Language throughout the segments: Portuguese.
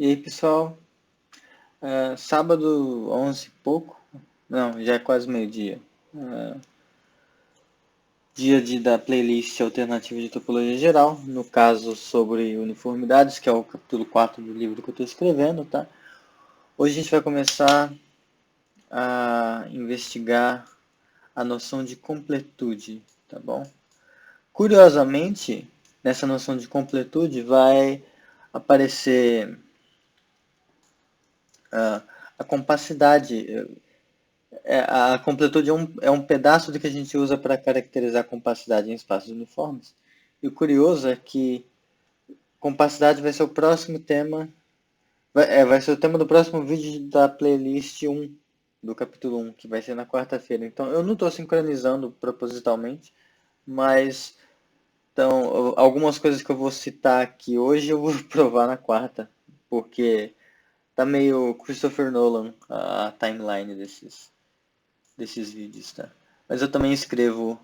E aí, pessoal, sábado 11 e pouco, não, já é quase meio-dia. Da playlist alternativa de topologia geral, no caso sobre uniformidades, que é o capítulo 4 do livro que eu estou escrevendo, tá? Hoje a gente vai começar a investigar a noção de completude, tá bom? Curiosamente, nessa noção de completude vai aparecer a compacidade. A completude é um pedaço do que a gente usa para caracterizar a compacidade em espaços uniformes. E o curioso é que compacidade vai ser o próximo tema, vai ser o tema do próximo vídeo da playlist 1, do capítulo 1, que vai ser na quarta-feira. Então eu não estou sincronizando propositalmente, mas então, algumas coisas que eu vou citar aqui hoje eu vou provar na quarta, porque tá meio Christopher Nolan a timeline desses vídeos, tá? Mas eu também escrevo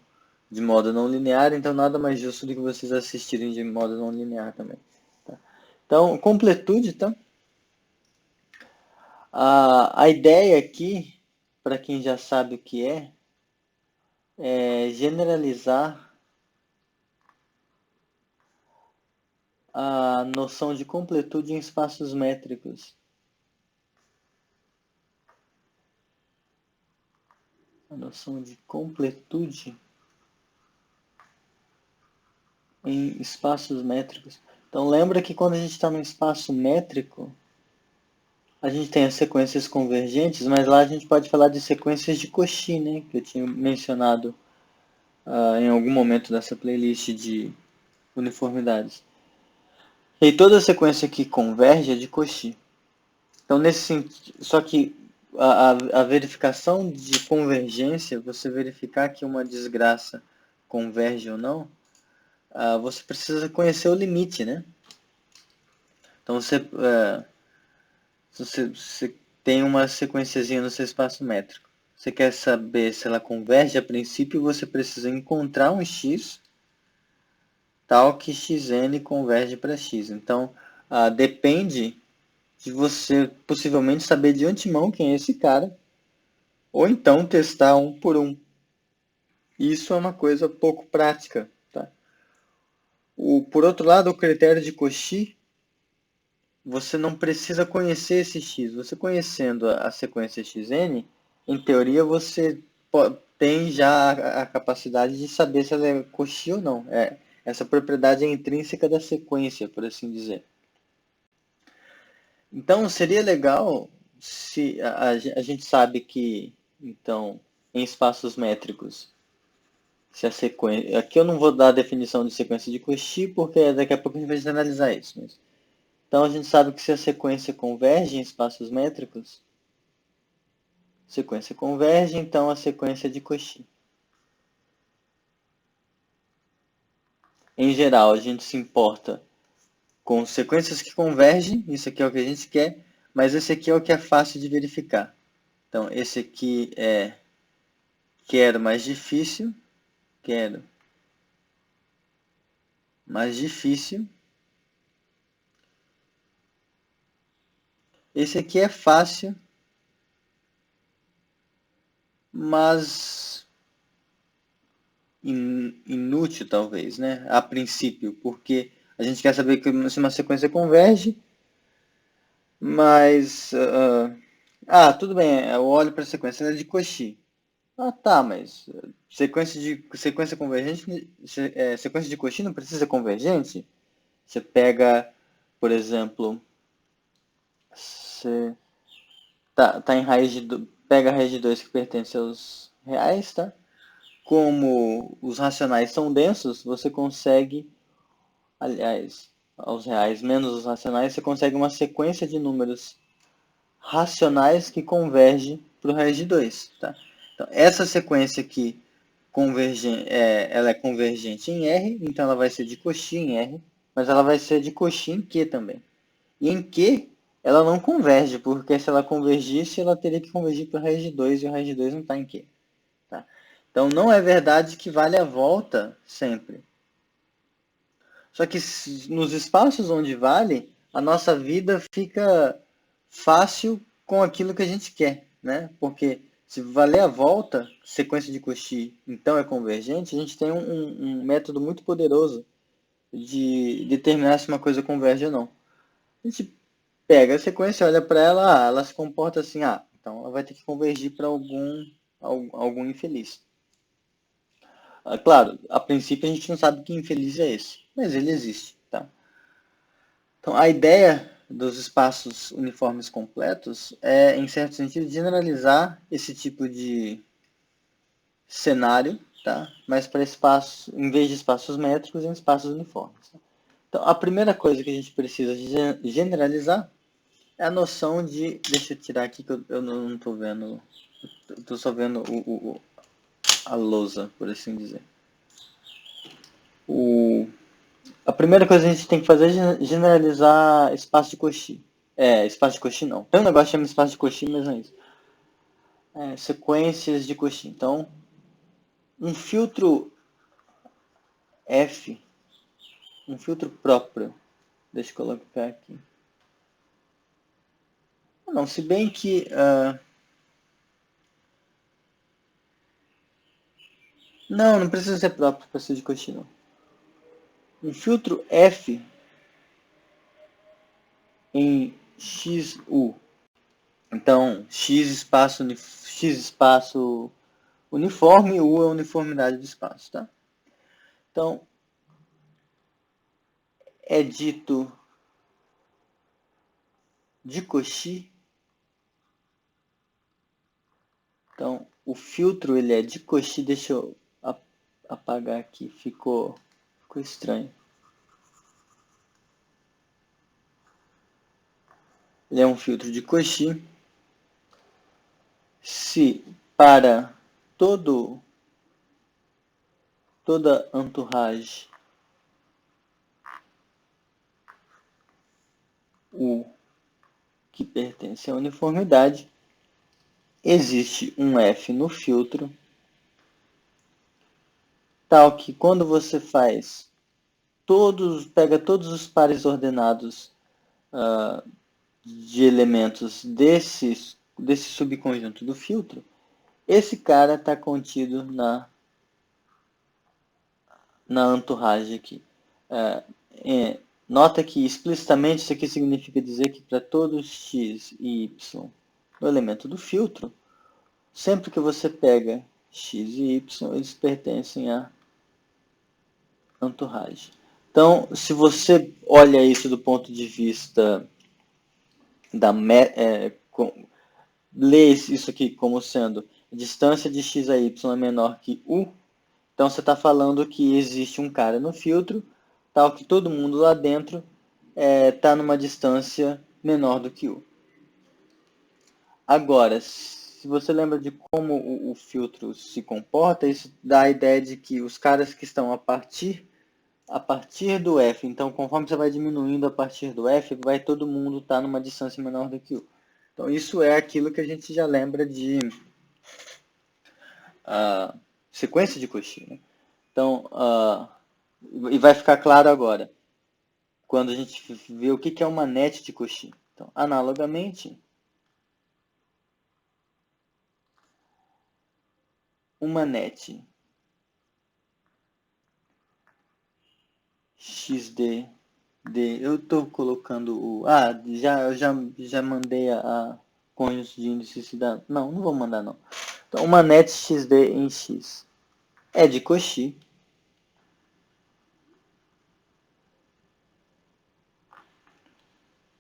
de modo não linear, então nada mais justo do que vocês assistirem de modo não linear também. Tá? Então, completude, tá? A ideia aqui, para quem já sabe o que é generalizar a noção de completude em espaços métricos. A noção de completude em espaços métricos. Então lembra que quando a gente está no espaço métrico, a gente tem as sequências convergentes, mas lá a gente pode falar de sequências de Cauchy, né? Que eu tinha mencionado em algum momento dessa playlist de uniformidades. E toda sequência que converge é de Cauchy. Então, nesse sentido, só que a verificação de convergência, você verificar que uma desgraça converge ou não, você precisa conhecer o limite, né? Então, você tem uma sequenciazinha no seu espaço métrico. Você quer saber se ela converge a princípio, você precisa encontrar um x tal que xn converge para x. Então, depende de você possivelmente saber de antemão quem é esse cara, ou então testar um por um. Isso é uma coisa pouco prática. Tá? Por outro lado, o critério de Cauchy, você não precisa conhecer esse x. Você conhecendo a sequência xn, em teoria você tem já a capacidade de saber se ela é Cauchy ou não. Essa propriedade é intrínseca da sequência, por assim dizer. Então seria legal se a gente sabe que, então, em espaços métricos, se a sequência. Aqui eu não vou dar a definição de sequência de Cauchy, porque daqui a pouco a gente vai generalizar isso. Então a gente sabe que se a sequência converge em espaços métricos, sequência converge, então a sequência é de Cauchy. Em geral, a gente se importa com sequências que convergem, isso aqui é o que a gente quer, mas esse aqui é o que é fácil de verificar. Então, esse aqui é quero mais difícil, quero mais difícil. Esse aqui é fácil, mas inútil talvez, né? A princípio, porque a gente quer saber se uma sequência converge, mas tudo bem, eu olho para a sequência, ela é de Cauchy. Tá, mas sequência convergente, sequência de Cauchy não precisa convergente? Você pega, por exemplo, você tá em raiz pega a raiz de 2 que pertence aos reais, tá? Como os racionais são densos, você consegue, aliás, aos reais menos os racionais, você consegue uma sequência de números racionais que converge para o raiz de 2. Tá? Então, essa sequência aqui ela é convergente em R, então ela vai ser de Cauchy em R, mas ela vai ser de Cauchy em Q também. E em Q, ela não converge, porque se ela convergisse, ela teria que convergir para o raiz de 2, e o raiz de 2 não está em Q. Tá? Então, não é verdade que vale a volta sempre. Só que nos espaços onde vale, a nossa vida fica fácil com aquilo que a gente quer, né? Porque se valer a volta, sequência de Cauchy, então é convergente, a gente tem um método muito poderoso de determinar se uma coisa converge ou não. A gente pega a sequência, olha para ela, ela se comporta assim, então ela vai ter que convergir para algum infeliz. Claro, a princípio a gente não sabe que infeliz é esse, mas ele existe, tá? Então, a ideia dos espaços uniformes completos é, em certo sentido, generalizar esse tipo de cenário, tá? Mas para espaços, em vez de espaços métricos, em espaços uniformes. Tá? Então, a primeira coisa que a gente precisa generalizar é a noção de... Deixa eu tirar aqui que eu não estou vendo... Estou só vendo a lousa, por assim dizer. A primeira coisa que a gente tem que fazer é generalizar espaço de Cauchy. Espaço de Cauchy não. Tem um negócio que chama espaço de Cauchy, mas não é isso. Sequências de Cauchy. Então, um filtro F, um filtro próprio. Deixa eu colocar aqui. Não, se bem que... não precisa ser próprio para ser de Cauchy, não. Um filtro F em XU. Então, X espaço uniforme, U é a uniformidade do espaço, tá? Então, é dito de Cauchy. Então, o filtro ele é de Cauchy. Deixa eu apagar aqui, ficou estranho. Ele é um filtro de Cauchy se para toda entourage U que pertence à uniformidade, existe um F no filtro, tal que quando você pega todos os pares ordenados de elementos desse subconjunto do filtro, esse cara está contido na entourage aqui. Nota que explicitamente isso aqui significa dizer que para todos x e y no elemento do filtro, sempre que você pega x e y, eles pertencem à entourage. Então, se você olha isso do ponto de vista lê isso aqui como sendo a distância de x a y é menor que u, então você está falando que existe um cara no filtro, tal que todo mundo lá dentro está numa distância menor do que u. Agora, se você lembra de como o filtro se comporta, isso dá a ideia de que os caras que estão a partir do F, então conforme você vai diminuindo a partir do F, vai todo mundo estar numa distância menor do que U. Então isso é aquilo que a gente já lembra de sequência de Cauchy. Né? Então, e vai ficar claro agora, quando a gente vê o que é uma net de Cauchy. Então, analogamente, uma net XD, eu estou colocando eu já mandei a conjunto de índices da... Não vou mandar não. Então, uma net XD em X é de Cauchy.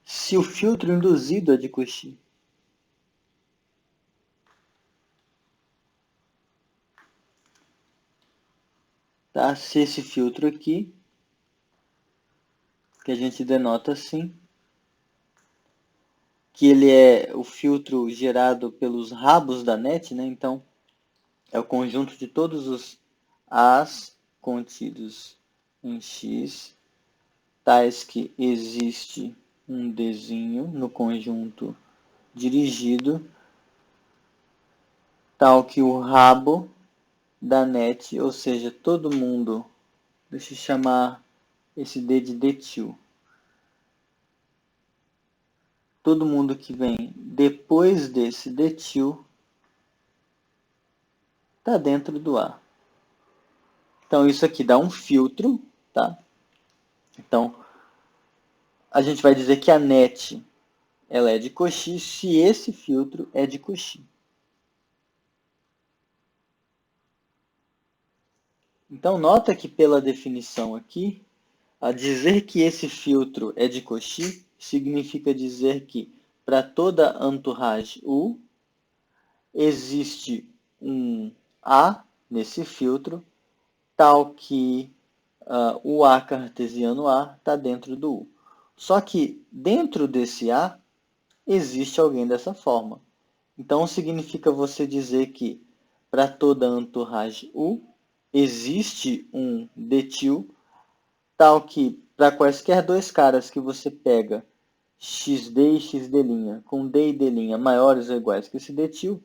Se o filtro induzido é de Cauchy. Tá? Se esse filtro aqui, que a gente denota assim, que ele é o filtro gerado pelos rabos da net, né? Então, é o conjunto de todos os As contidos em X, tais que existe um Dzinho no conjunto dirigido, tal que o rabo da net, ou seja, todo mundo, deixa eu chamar esse D de detil. todo mundo que vem depois desse detil está dentro do A. Então, isso aqui dá um filtro, tá? Então, a gente vai dizer que a net ela é de Cauchy se esse filtro é de Cauchy. Então, nota que pela definição aqui, a dizer que esse filtro é de Cauchy significa dizer que para toda entourage U existe um A nesse filtro, tal que o A cartesiano A está dentro do U. Só que dentro desse A existe alguém dessa forma. Então significa você dizer que para toda entourage U existe um detil tal que para quaisquer dois caras que você pega xd e xd' com d e d' maiores ou iguais que esse detil,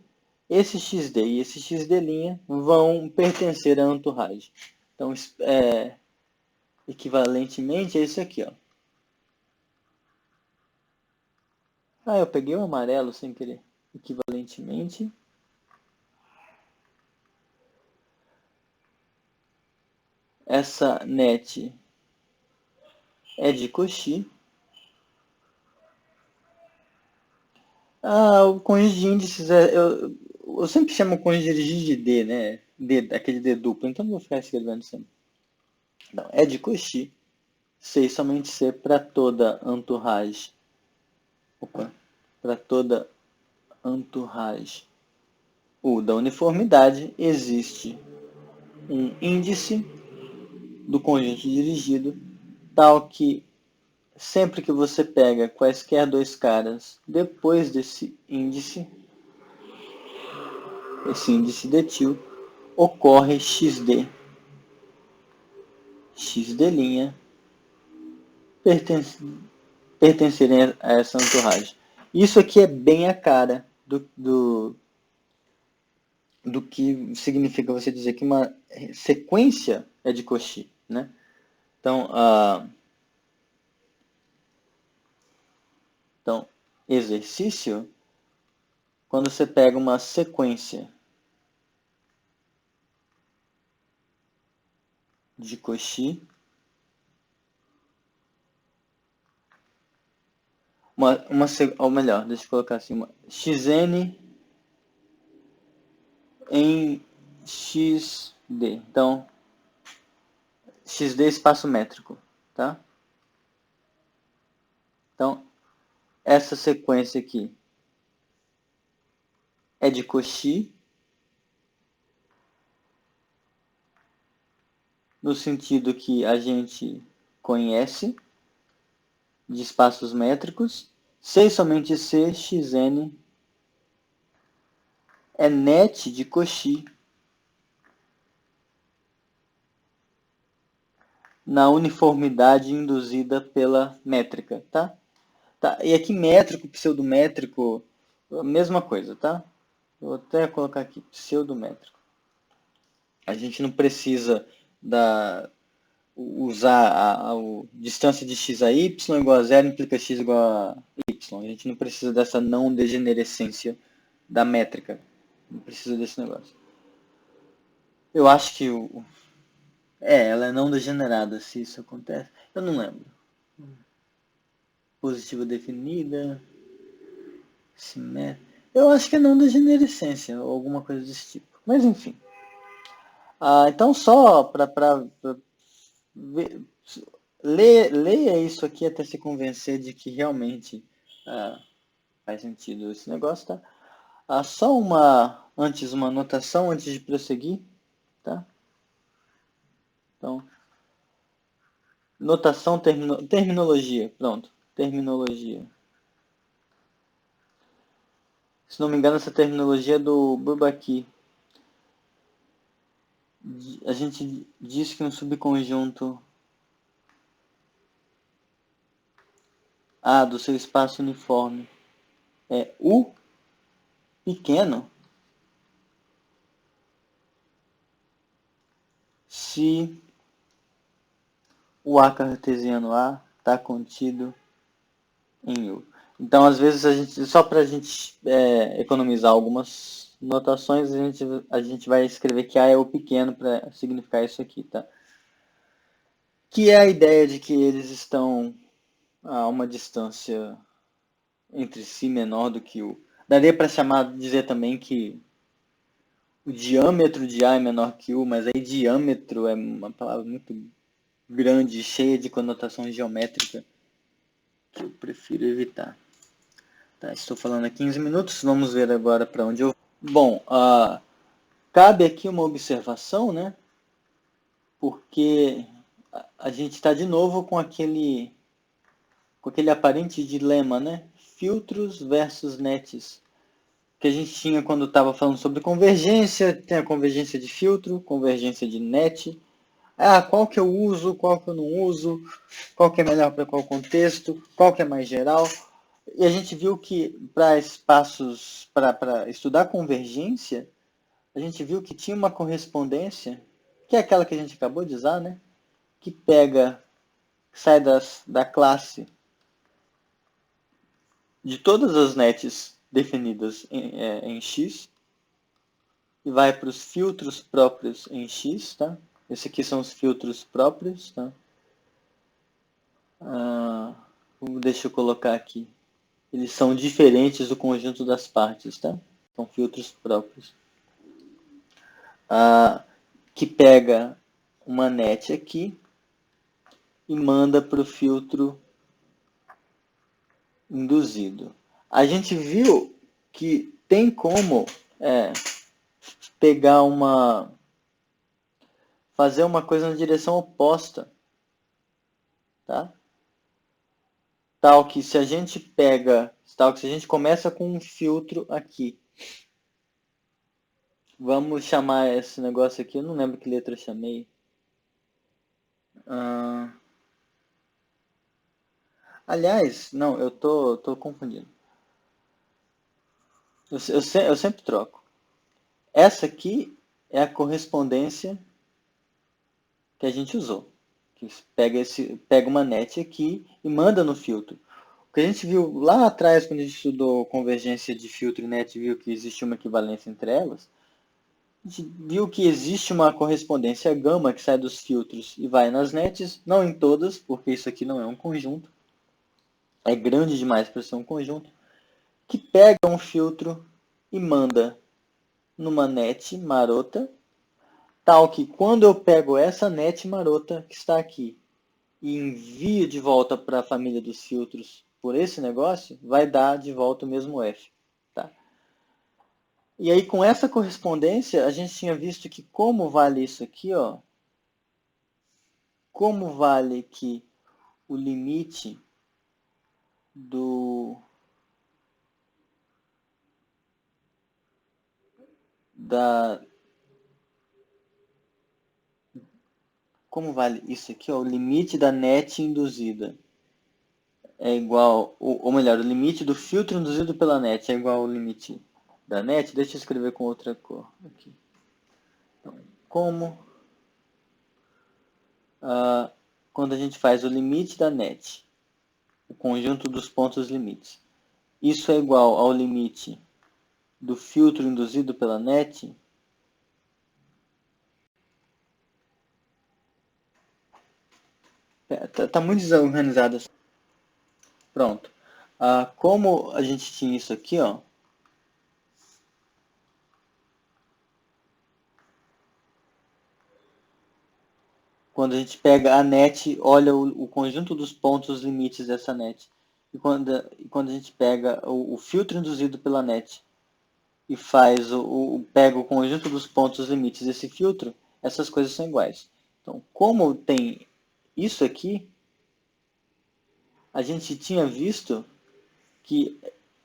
esse xd e esse xd' vão pertencer à entourage. Então, equivalentemente é isso aqui, ó. Ah, eu peguei o amarelo sem querer. Equivalentemente, essa net é de Cauchy. O cônjuge de índices, eu sempre chamo o cônjuge de D, né? D, aquele D duplo, então não vou ficar escrevendo sempre. Não, é de Cauchy. C somente C para toda entourage. Para toda entourage U da uniformidade existe um índice do conjunto dirigido tal que sempre que você pega quaisquer dois caras depois desse índice, esse índice detil, ocorre xd. xd' pertencerem a essa entourage. Isso aqui é bem a cara do que significa você dizer que uma sequência é de Cauchy, né? Então, exercício, quando você pega uma sequência de Cauchy, ou melhor, deixa eu colocar assim, uma xn em xd. Então, xd é espaço métrico, tá? Então, essa sequência aqui é de Cauchy, no sentido que a gente conhece de espaços métricos. C somente C, xn é net de Cauchy na uniformidade induzida pela métrica, tá? Tá, e aqui métrico, pseudométrico, a mesma coisa, tá? Vou até colocar aqui, pseudométrico. A gente não precisa usar a distância de x a y igual a zero implica x igual a y. A gente não precisa dessa não degenerescência da métrica. Não precisa desse negócio. Eu acho que ela é não degenerada se isso acontece. Eu não lembro. Positiva definida. Eu acho que é não degenerescência ou alguma coisa desse tipo. Mas enfim. Então só para leia isso aqui até se convencer de que realmente faz sentido esse negócio, tá? Só uma anotação antes de prosseguir, tá? Então, notação, terminologia, pronto, terminologia. Se não me engano, essa terminologia é do Bourbaki. A gente diz que um subconjunto do seu espaço uniforme é U pequeno se o A cartesiano A está contido em U. Então, às vezes, só para a gente economizar algumas notações, a gente vai escrever que A é o pequeno para significar isso aqui, tá? Que é a ideia de que eles estão a uma distância entre si menor do que o... Daria para dizer também que o diâmetro de A é menor que U, mas aí diâmetro é uma palavra muito grande, cheia de conotação geométrica, que eu prefiro evitar. Tá, estou falando há 15 minutos, vamos ver agora para onde eu... Bom, cabe aqui uma observação, né? Porque a gente está de novo com aquele aparente dilema, né? Filtros versus nets, que a gente tinha quando estava falando sobre convergência. Tem a convergência de filtro, convergência de net. Qual que eu uso, qual que eu não uso, qual que é melhor para qual contexto, qual que é mais geral. E a gente viu que para espaços, para estudar convergência, a gente viu que tinha uma correspondência, que é aquela que a gente acabou de usar, né? Que sai da classe de todas as nets definidas em X e vai para os filtros próprios em X, tá? Esses aqui são os filtros próprios, tá? Deixa eu colocar aqui. Eles são diferentes do conjunto das partes, tá? São filtros próprios. Que pega uma net aqui e manda para o filtro induzido. A gente viu que tem como pegar fazer uma coisa na direção oposta, tá? Tal que se a gente começa com um filtro aqui, vamos chamar esse negócio aqui, eu não lembro que letra eu chamei. Aliás, não, eu tô confundindo. Eu sempre troco. Essa aqui é a correspondência que a gente usou. Que pega uma net aqui e manda no filtro. O que a gente viu lá atrás, quando a gente estudou convergência de filtro e net, viu que existe uma equivalência entre elas. A gente viu que existe uma correspondência gama que sai dos filtros e vai nas nets, não em todas, porque isso aqui não é um conjunto. É grande demais para ser um conjunto. Que pega um filtro e manda numa net marota, tal que quando eu pego essa net marota que está aqui e envio de volta para a família dos filtros por esse negócio, vai dar de volta o mesmo F. Tá? E aí, com essa correspondência, a gente tinha visto que como vale isso aqui, ó, como vale que o limite do como vale isso aqui, ó, o limite da net induzida é igual, ou melhor, o limite do filtro induzido pela net é igual ao limite da net. Deixa eu escrever com outra cor aqui. Então, como quando a gente faz o limite da net, o conjunto dos pontos limites, isso é igual ao limite do filtro induzido pela net, tá muito desorganizado. Pronto. Como a gente tinha isso aqui, ó, quando a gente pega a net, olha o conjunto dos pontos limites dessa net. E quando a gente pega o filtro induzido pela net e pega o conjunto dos pontos limites desse filtro, essas coisas são iguais. Então, como tem isso aqui, a gente tinha visto que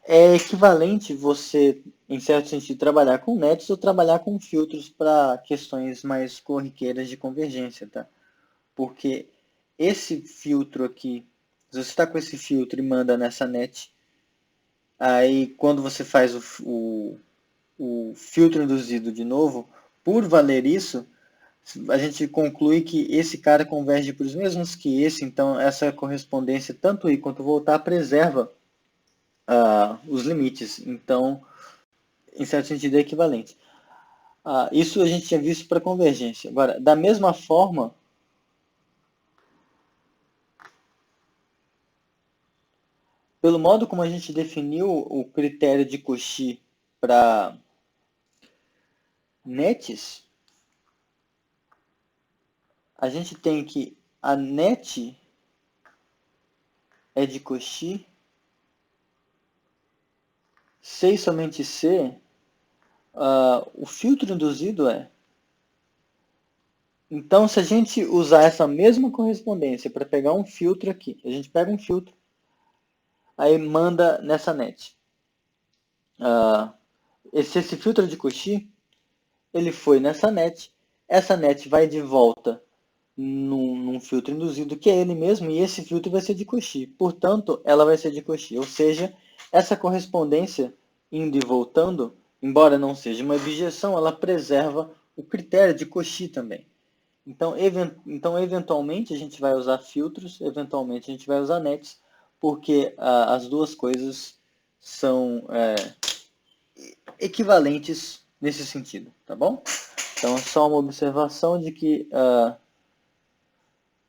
é equivalente você, em certo sentido, trabalhar com nets ou trabalhar com filtros para questões mais corriqueiras de convergência, tá? Porque esse filtro aqui, se você está com esse filtro e manda nessa net, aí quando você faz o filtro induzido de novo, por valer isso, a gente conclui que esse cara converge para os mesmos que esse, então essa correspondência, tanto ir quanto voltar, preserva os limites. Então, em certo sentido, é equivalente. Isso a gente tinha visto para convergência. Agora, da mesma forma, pelo modo como a gente definiu o critério de Cauchy para nets, a gente tem que a net é de Cauchy, C e somente C, o filtro induzido é. Então, se a gente usar essa mesma correspondência para pegar um filtro aqui, a gente pega um filtro, aí manda nessa net. Esse filtro de Cauchy, ele foi nessa net, essa net vai de volta num filtro induzido, que é ele mesmo, e esse filtro vai ser de Cauchy. Portanto, ela vai ser de Cauchy. Ou seja, essa correspondência indo e voltando, embora não seja uma objeção, ela preserva o critério de Cauchy também. Então, eventualmente, a gente vai usar filtros, eventualmente a gente vai usar nets, porque as duas coisas são equivalentes nesse sentido, tá bom? Então, é só uma observação de que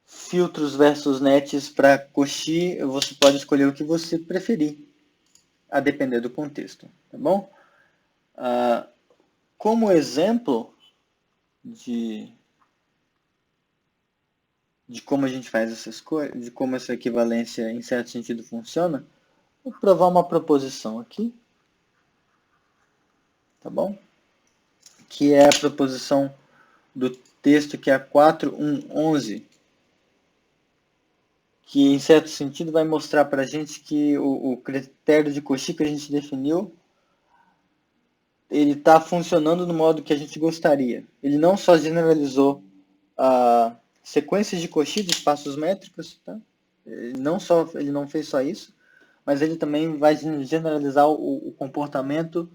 filtros versus nets para Cauchy, você pode escolher o que você preferir, a depender do contexto, tá bom? Como exemplo de como a gente faz essas coisas, de como essa equivalência em certo sentido funciona, vou provar uma proposição aqui, tá bom? Que é a proposição do texto que é a 4.1.11, que em certo sentido vai mostrar para a gente que o critério de Cauchy que a gente definiu, ele está funcionando no modo que a gente gostaria. Ele não só generalizou sequências de Cauchy de espaços métricos, tá? Ele não fez só isso, mas ele também vai generalizar o comportamento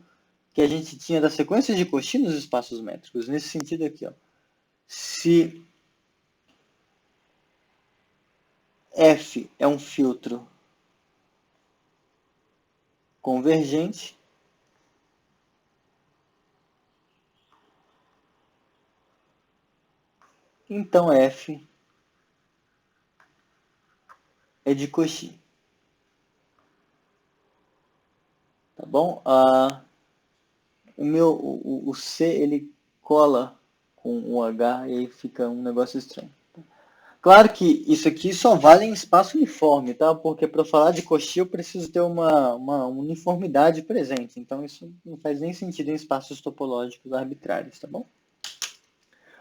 que a gente tinha das sequências de Cauchy nos espaços métricos. Nesse sentido aqui, ó. Se F é um filtro convergente, então F é de Cauchy. Tá bom? O C ele cola com o H e aí fica um negócio estranho. Claro que isso aqui só vale em espaço uniforme, tá? Porque para falar de Cauchy eu preciso ter uma uniformidade presente. Então isso não faz nem sentido em espaços topológicos arbitrários, tá bom?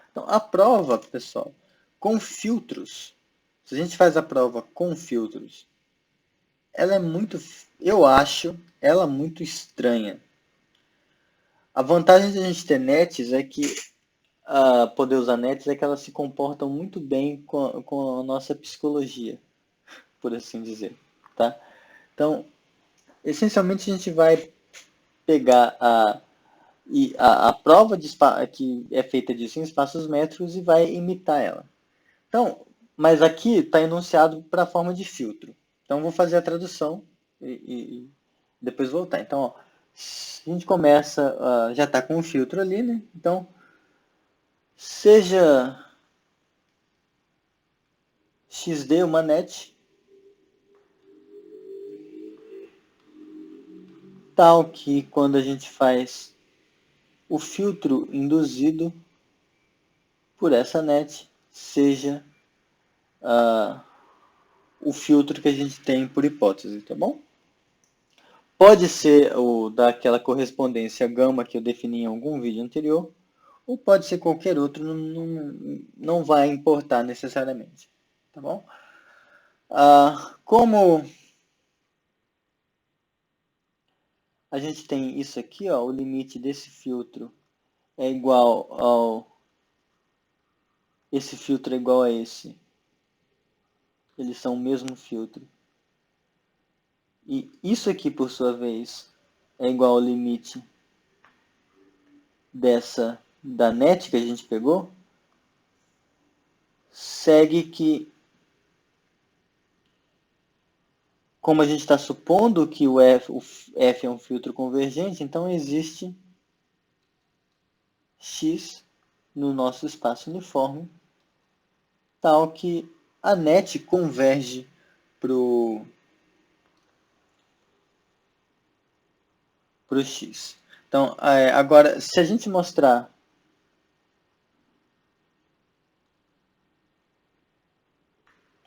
Então a prova, pessoal, com filtros, se a gente faz a prova com filtros, ela é muito, eu acho, ela muito estranha. A vantagem de a gente ter nets é que poder usar nets é que elas se comportam muito bem com a nossa psicologia, por assim dizer, tá? Então, essencialmente a gente vai pegar a prova que é feita disso em espaços métricos e vai imitar ela. Então, mas aqui está enunciado para a forma de filtro. Então, vou fazer a tradução e depois voltar. Então, ó, a gente começa, já está com o filtro ali, né? Então, seja XD uma net, tal que quando a gente faz o filtro induzido por essa net, seja o filtro que a gente tem por hipótese, tá bom? Pode ser o daquela correspondência gama que eu defini em algum vídeo anterior, ou pode ser qualquer outro, não vai importar necessariamente, tá bom? Como a gente tem isso aqui, ó, o limite desse filtro é igual ao... Esse filtro é igual a esse. Eles são o mesmo filtro. E isso aqui, por sua vez, é igual ao limite da net que a gente pegou. Segue que como a gente está supondo que o F é um filtro convergente, então existe X no nosso espaço uniforme, tal que a net converge para o X. Então, agora, se a gente mostrar...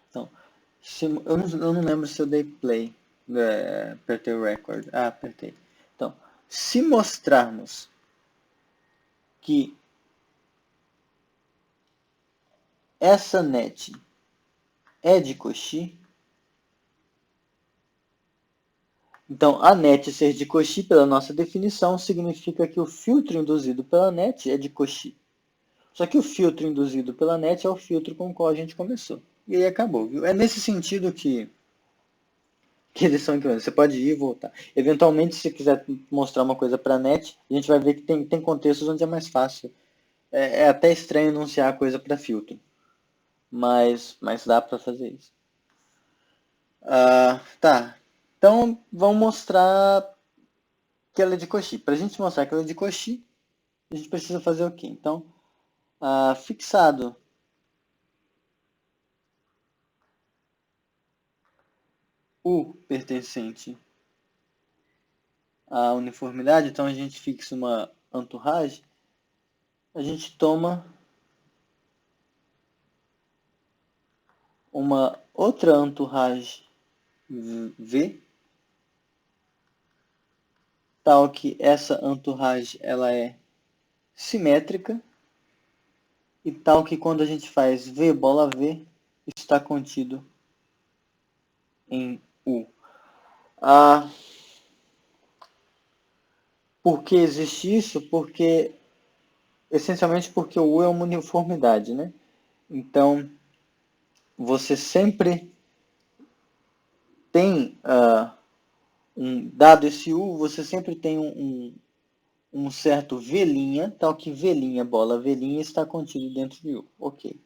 Então, eu não lembro se eu dei play, apertei o record. Ah, apertei. Então, se mostrarmos que essa net é de Cauchy, então a net ser de Cauchy, pela nossa definição, significa que o filtro induzido pela net é de Cauchy. Só que o filtro induzido pela net é o filtro com o qual a gente começou. E aí acabou, viu? É nesse sentido que eles são equivalentes. Você pode ir e voltar. Eventualmente, se você quiser mostrar uma coisa para a net, a gente vai ver que tem contextos onde é mais fácil. É até estranho anunciar coisa para filtro, mas dá para fazer isso. Tá, então vamos mostrar que ela é de Cauchy. Para a gente mostrar que ela é de Cauchy, a gente precisa fazer o quê? Então, fixado U pertencente à uniformidade, então a gente fixa uma entourage, a gente toma uma outra entourage V, tal que essa entourage ela é simétrica e tal que quando a gente faz V bola V, está contido em U. Por que existe isso? Essencialmente porque o U é uma uniformidade, né? Então, você sempre tem, dado esse U, você sempre tem um certo V', tal que V', bola V' está contido dentro de U. Ok.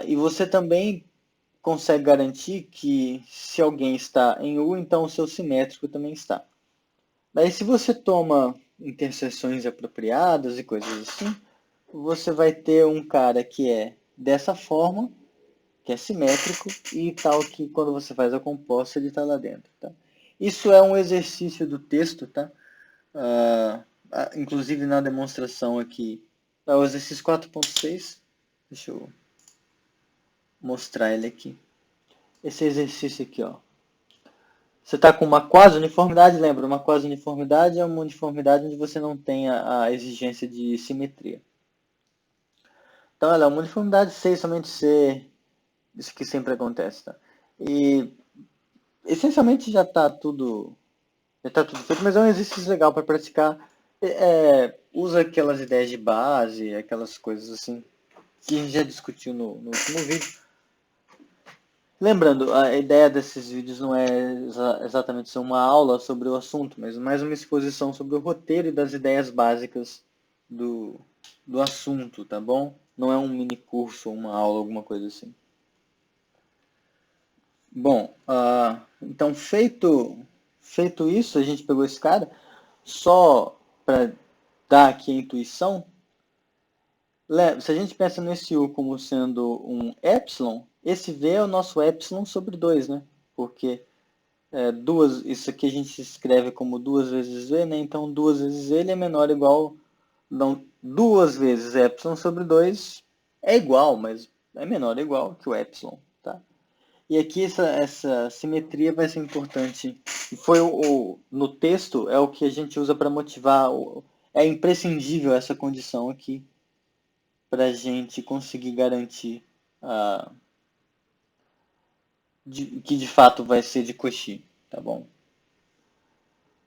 E você também consegue garantir que se alguém está em U, então o seu simétrico também está. Daí se você toma interseções apropriadas e coisas assim, você vai ter um cara que é dessa forma, que é simétrico, e tal que quando você faz a composta ele está lá dentro. Tá? Isso é um exercício do texto, tá? Inclusive na demonstração aqui, o exercício 4.6, deixa eu mostrar ele aqui. Esse exercício aqui, ó. Você está com uma quasi-uniformidade, lembra? Uma quasi-uniformidade é uma uniformidade onde você não tem a exigência de simetria. Então ela é uma uniformidade C, somente C, isso que sempre acontece. Tá? E essencialmente já está tudo feito, mas é um exercício legal para praticar. Usa aquelas ideias de base, aquelas coisas assim, que a gente já discutiu no último vídeo. Lembrando, a ideia desses vídeos não é exatamente ser uma aula sobre o assunto, mas mais uma exposição sobre o roteiro e das ideias básicas do assunto, tá bom? Não é um mini curso ou uma aula, alguma coisa assim. Bom, então feito isso, a gente pegou esse cara, só para dar aqui a intuição, se a gente pensa nesse U como sendo um epsilon, esse V é o nosso epsilon sobre 2, né? Porque isso aqui a gente escreve como 2 vezes V, né? Então 2 vezes ele é menor ou igual, não, 2 vezes epsilon sobre 2 é igual, mas é menor ou igual que o epsilon, tá? E aqui essa simetria vai ser importante. Foi no texto, é o que a gente usa para motivar, é imprescindível essa condição aqui, para a gente conseguir garantir que de fato vai ser de Cauchy, tá bom?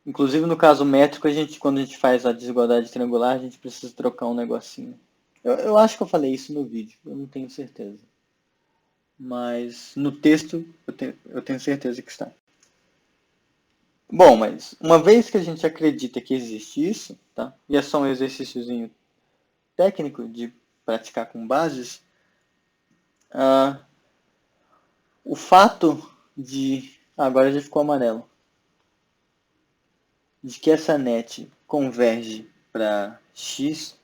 Inclusive no caso métrico, quando a gente faz a desigualdade triangular, a gente precisa trocar um negocinho. Eu acho que eu falei isso no vídeo, eu não tenho certeza. Mas no texto eu tenho certeza que está. Bom, mas uma vez que a gente acredita que existe isso, tá? E é só um exercíciozinho técnico de praticar com bases, o fato de Agora já ficou amarelo. De que essa net converge para x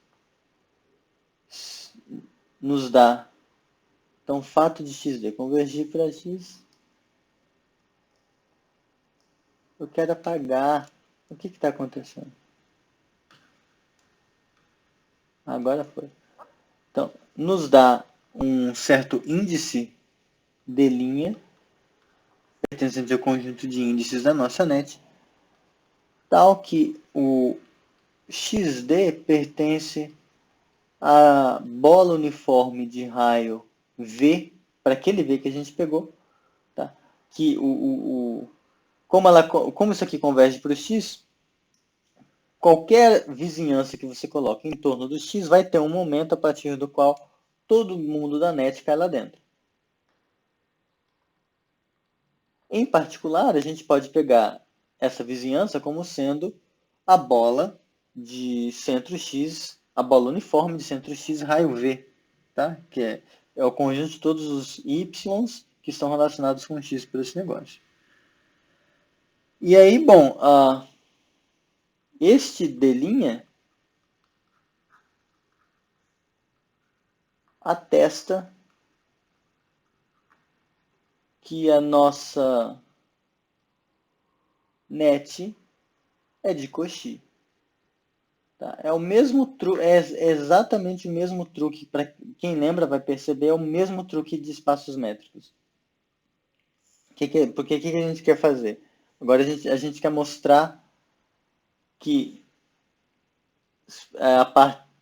nos dá. Então, o fato de xd convergir para x, eu quero apagar. O que está acontecendo? Agora foi. Então, nos dá um certo índice de pertencente ao conjunto de índices da nossa net, tal que o xd pertence à bola uniforme de raio V, para aquele V que a gente pegou, tá? Que como isso aqui converge para o x, qualquer vizinhança que você coloque em torno do x vai ter um momento a partir do qual todo mundo da net cai lá dentro. Em particular, a gente pode pegar essa vizinhança como sendo a bola de centro x, a bola uniforme de centro x raio V, tá? Que é o conjunto de todos os y's que estão relacionados com x por esse negócio. E aí, bom, este D' atesta que a nossa net é de Cauchy. Tá? É o mesmo é exatamente o mesmo truque, para quem lembra vai perceber, é o mesmo truque de espaços métricos. Porque o que a gente quer fazer? Agora a gente quer mostrar que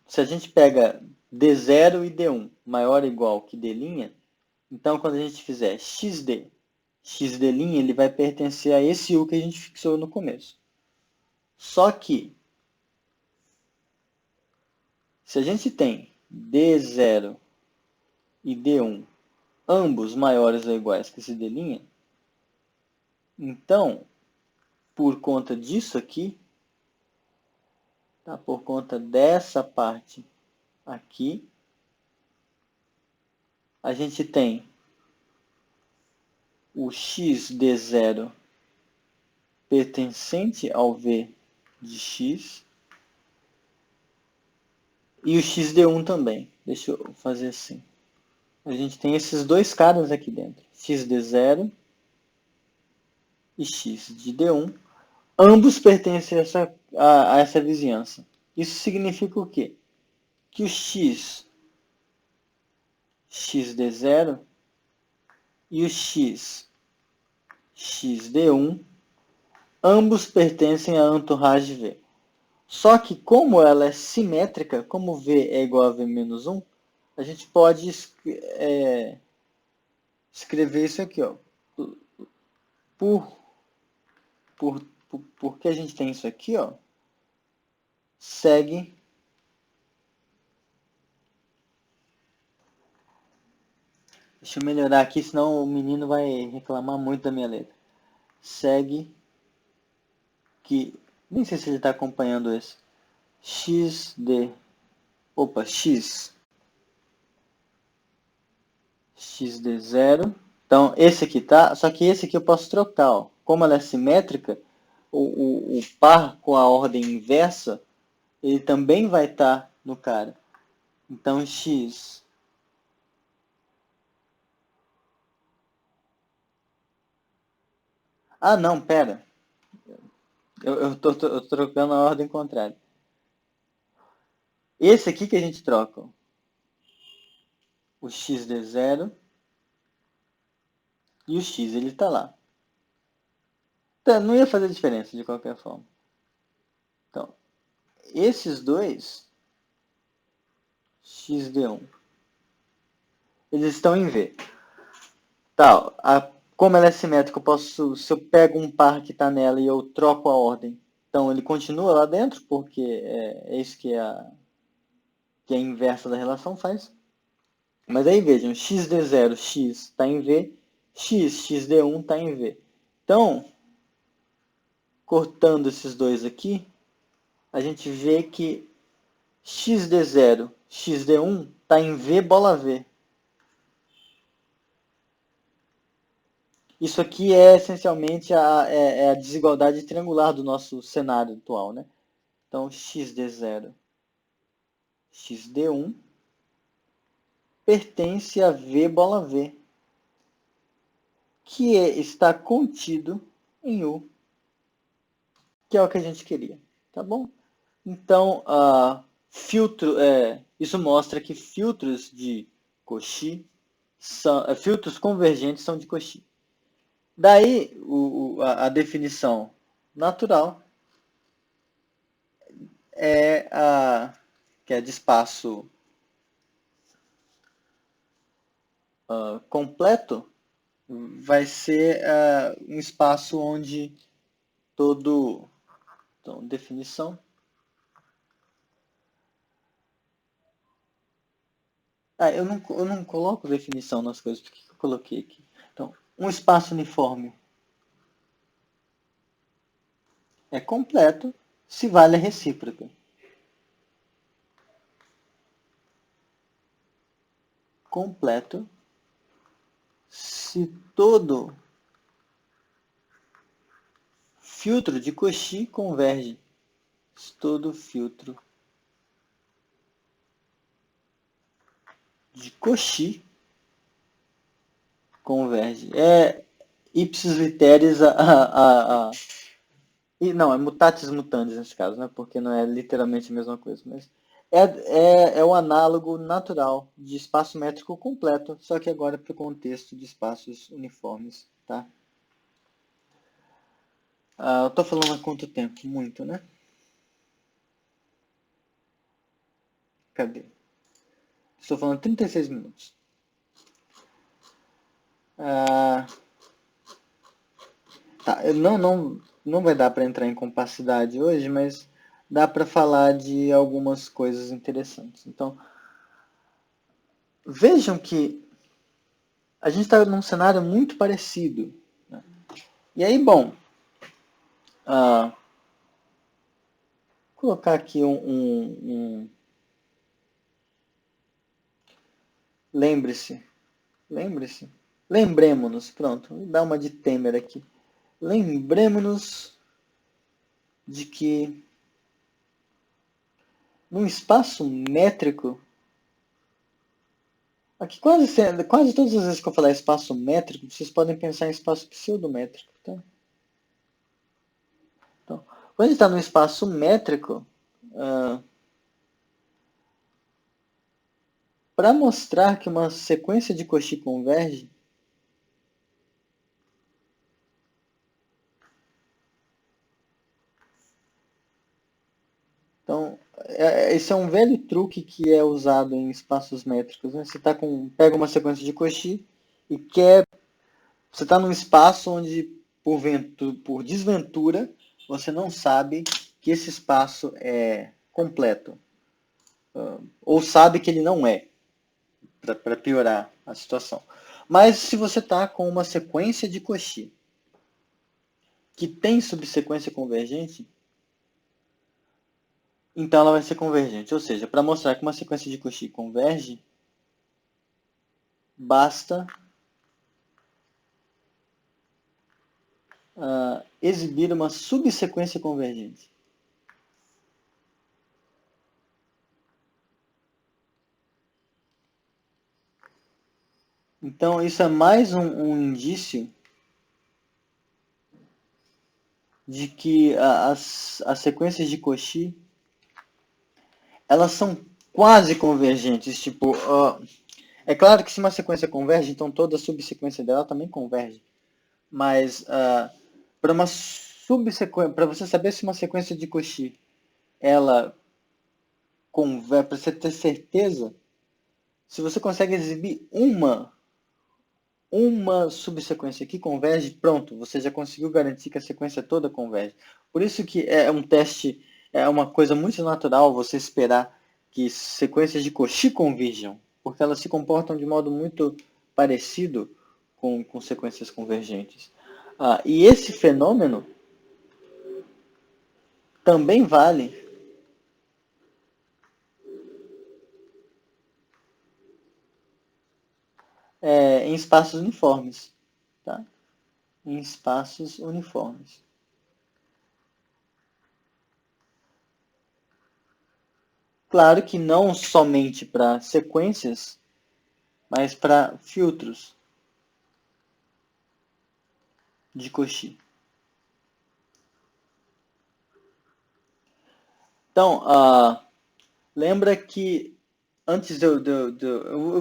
se a gente pega D0 e D1 maior ou igual que D', então quando a gente fizer XD, XD' ele vai pertencer a esse U que a gente fixou no começo. Só que, se a gente tem D0 e D1, ambos maiores ou iguais que esse D', então, por conta disso aqui, tá? Por conta dessa parte aqui, a gente tem o xd0 pertencente ao V de x e o xd1 também. Deixa eu fazer assim. A gente tem esses dois caras aqui dentro, xd0 e x de d1, ambos pertencem a essa vizinhança. Isso significa o quê? Que o xd0 e o xd1, ambos pertencem a entourage V. Só que como ela é simétrica, como V é igual a V menos 1, a gente pode escrever isso aqui. Ó. Porque a gente tem isso aqui, ó, segue Deixa eu melhorar aqui, senão o menino vai reclamar muito da minha letra. Segue que... Nem sei se ele está acompanhando esse. X. XD0. Então, esse aqui, tá? Só que esse aqui eu posso trocar, ó. Como ela é simétrica, o par com a ordem inversa, ele também vai estar no cara. Então, X... Ah, não, pera. Eu tô trocando a ordem contrária. Esse aqui que a gente troca, o xd0 e o x, ele está lá. Então, não ia fazer diferença de qualquer forma. Então, esses dois, xd1, eles estão em V. Tá, como ela é simétrica, se eu pego um par que está nela e eu troco a ordem, então ele continua lá dentro, porque é isso que a inversa da relação faz. Mas aí vejam, xd0, x está em V, xd1 está em V. Então, cortando esses dois aqui, a gente vê que xd0, xd1 está em V bola V. Isso aqui é essencialmente a desigualdade triangular do nosso cenário atual, né? Então, xd0, xd1 pertence a V bola V, que está contido em U, que é o que a gente queria, tá bom? Então, isso mostra que filtros de Cauchy filtros convergentes são de Cauchy. Daí, a definição natural que é de espaço completo, vai ser um espaço onde todo... Então, definição. Eu não coloco definição nas coisas, por que eu coloquei aqui? Então, um espaço uniforme é completo se vale a recíproca. Completo se todo filtro de Cauchy converge. Se todo filtro de Cauchy converge. É ipsis literis não, é mutatis mutandis nesse caso, né? Porque não é literalmente a mesma coisa, mas é o análogo natural de espaço métrico completo, só que agora para o contexto de espaços uniformes, tá? Eu estou falando há quanto tempo? Muito, né? Cadê? Estou falando 36 minutos. Tá, não vai dar para entrar em compacidade hoje, mas dá para falar de algumas coisas interessantes. Então, vejam que a gente está num cenário muito parecido, né? E aí, bom, vou colocar aqui lembre-se, lembremos-nos, pronto, vou dar uma de Temer aqui. Lembremos-nos de que num espaço métrico, aqui quase todas as vezes que eu falar espaço métrico, vocês podem pensar em espaço pseudométrico, tá? Então, quando a gente está no espaço métrico, para mostrar que uma sequência de Cauchy converge, então, esse é um velho truque que é usado em espaços métricos, né? Você pega uma sequência de Cauchy e você está num espaço onde, por desventura, você não sabe que esse espaço é completo. Ou sabe que ele não é, para piorar a situação. Mas se você está com uma sequência de Cauchy que tem subsequência convergente, então ela vai ser convergente. Ou seja, para mostrar que uma sequência de Cauchy converge, basta exibir uma subsequência convergente. Então, isso é mais um indício de que as sequências de Cauchy, elas são quase convergentes. Tipo, é claro que se uma sequência converge, então toda subsequência dela também converge. Mas para uma subsequência, para você saber se uma sequência de Cauchy, ela converge, para você ter certeza, se você consegue exibir uma subsequência que converge, pronto, você já conseguiu garantir que a sequência toda converge. Por isso que é um teste, é uma coisa muito natural você esperar que sequências de Cauchy convirjam, porque elas se comportam de modo muito parecido com sequências convergentes. E esse fenômeno também vale em espaços uniformes. Tá? em espaços uniformes. Claro que não somente para sequências, mas para filtros de Cauchy. Então, lembra que antes eu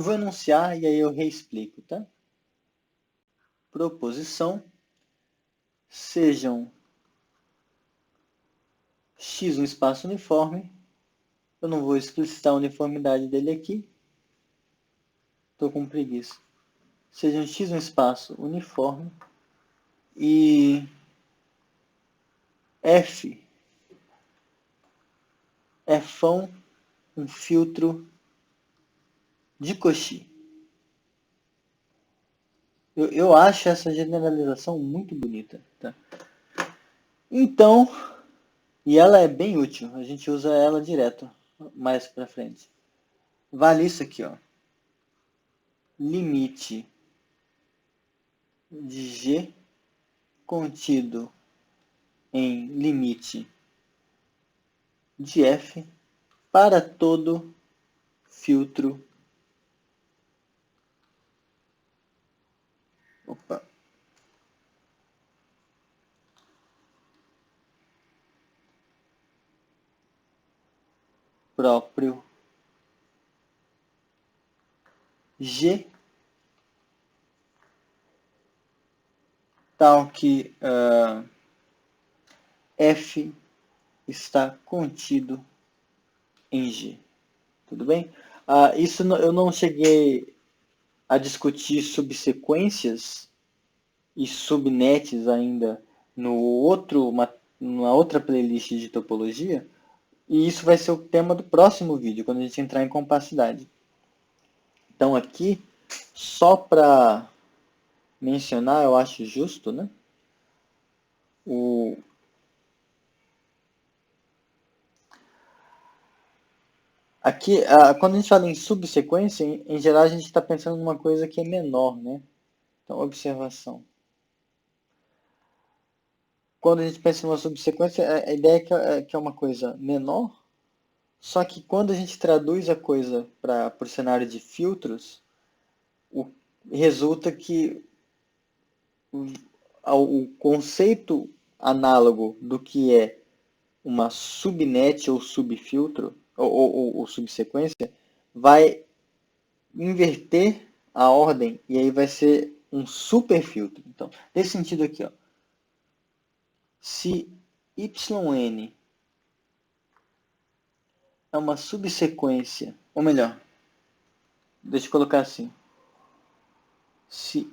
vou enunciar e aí eu reexplico, tá? Proposição, sejam X um espaço uniforme. Eu não vou explicitar a uniformidade dele aqui. Estou com preguiça. Sejam X um espaço uniforme e F é um filtro de Cauchy. Eu acho essa generalização muito bonita. Tá? Então, e ela é bem útil. A gente usa ela direto mais para frente. Vale isso aqui, ó. Limite de G contido em limite de F para todo filtro. Opa. Próprio G tal que F está contido em G. Tudo bem? Isso eu não cheguei a discutir subsequências e subnets ainda numa outra playlist de topologia, e isso vai ser o tema do próximo vídeo, quando a gente entrar em compacidade. Então aqui, só para mencionar, eu acho justo, né? Aqui, quando a gente fala em subsequência, em geral a gente está pensando numa coisa que é menor, né? Então, observação. Quando a gente pensa em uma subsequência, a ideia é que é uma coisa menor, só que quando a gente traduz a coisa para o cenário de filtros, resulta que o conceito análogo do que é uma subnet ou subfiltro, ou subsequência, vai inverter a ordem e aí vai ser um superfiltro. Então, nesse sentido aqui, ó, se yn é uma subsequência, ou melhor, deixa eu colocar assim, se